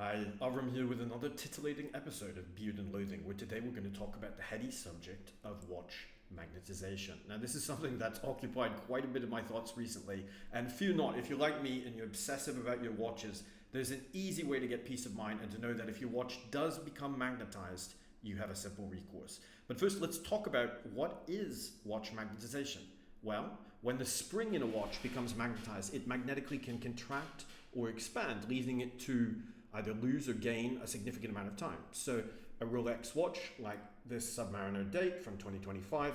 Hi, Avram here with another titillating episode of Beard and Loathing, where today we're going to talk about the heady subject of watch magnetization. Now, this is something that's occupied quite a bit of my thoughts recently, and fear not, if you're like me and you're obsessive about your watches, there's an easy way to get peace of mind and to know that if your watch does become magnetized, you have a simple recourse. But first, let's talk about what is watch magnetization. Well, when the spring in a watch becomes magnetized, it magnetically can contract or expand, leading it to either lose or gain a significant amount of time. So a Rolex watch like this Submariner date from 2025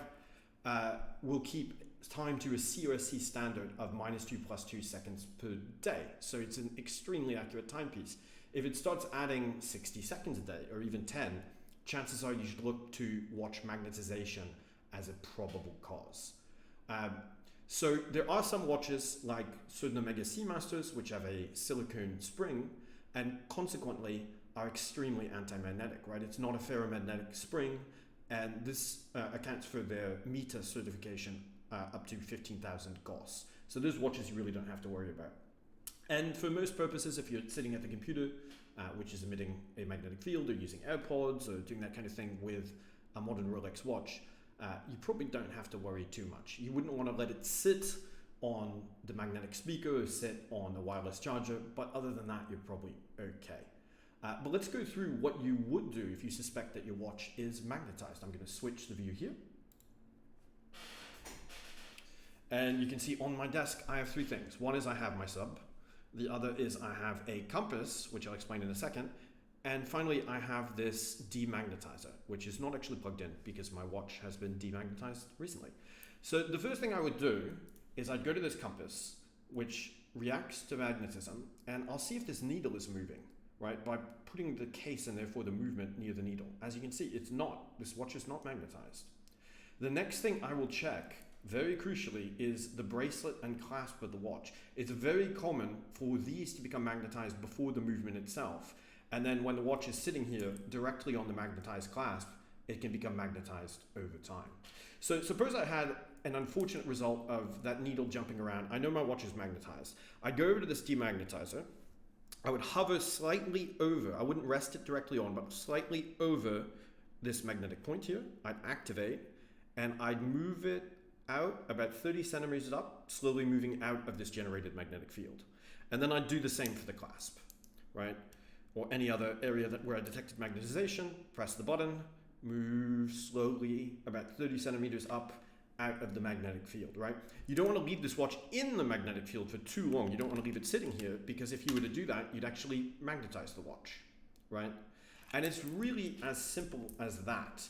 will keep time to a COSC standard of -2 + 2 seconds per day. So it's an extremely accurate timepiece. If it starts adding 60 seconds a day or even 10, chances are you should look to watch magnetization as a probable cause. So there are some watches like certain Omega Seamasters which have a silicone spring and consequently are extremely anti-magnetic, right? It's not a ferromagnetic spring, and this accounts for their META certification up to 15,000 Gauss. So those watches you really don't have to worry about. And for most purposes, if you're sitting at the computer, which is emitting a magnetic field, or using AirPods, or doing that kind of thing with a modern Rolex watch, you probably don't have to worry too much. You wouldn't want to let it sit on the magnetic speaker or sit on a wireless charger, but other than that, you're probably okay. But let's go through what you would do if you suspect that your watch is magnetized. I'm going to switch the view here. And you can see on my desk, I have three things. One is I have my sub. The other is I have a compass, which I'll explain in a second. And finally, I have this demagnetizer, which is not actually plugged in because my watch has been demagnetized recently. So the first thing I would do is I'd go to this compass, which reacts to magnetism, and I'll see if this needle is moving, right? By putting the case and therefore the movement near the needle. As you can see, it's not. This watch is not magnetized. The next thing I will check, very crucially, is the bracelet and clasp of the watch. It's very common for these to become magnetized before the movement itself. And then when the watch is sitting here directly on the magnetized clasp, it can become magnetized over time. So suppose I had an unfortunate result of that needle jumping around. I know my watch is magnetized. I'd go over to this demagnetizer. I would hover slightly over, I wouldn't rest it directly on, but slightly over this magnetic point here. I'd activate and I'd move it out about 30 centimeters up, slowly moving out of this generated magnetic field. And then I'd do the same for the clasp, right? Or any other area where I detected magnetization, press the button, move slowly about 30 centimeters up out of the magnetic field, right? You don't want to leave this watch in the magnetic field for too long. You don't want to leave it sitting here because if you were to do that, you'd actually magnetize the watch, right? And it's really as simple as that.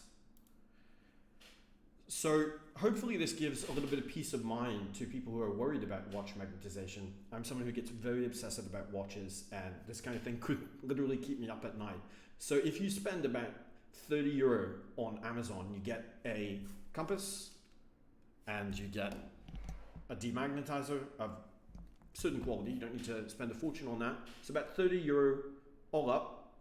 So hopefully this gives a little bit of peace of mind to people who are worried about watch magnetization. I'm someone who gets very obsessive about watches, and this kind of thing could literally keep me up at night. So if you spend about 30 euro on Amazon, you get a compass and you get a demagnetizer of certain quality. You don't need to spend a fortune on that. It's about 30 euro all up.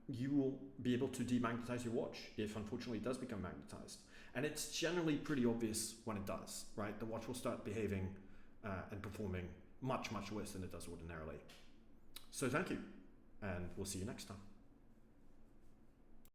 You will be able to demagnetize your watch if unfortunately it does become magnetized. And it's generally pretty obvious when it does, right? The watch will start behaving and performing much, much worse than it does ordinarily. So thank you, and we'll see you next time.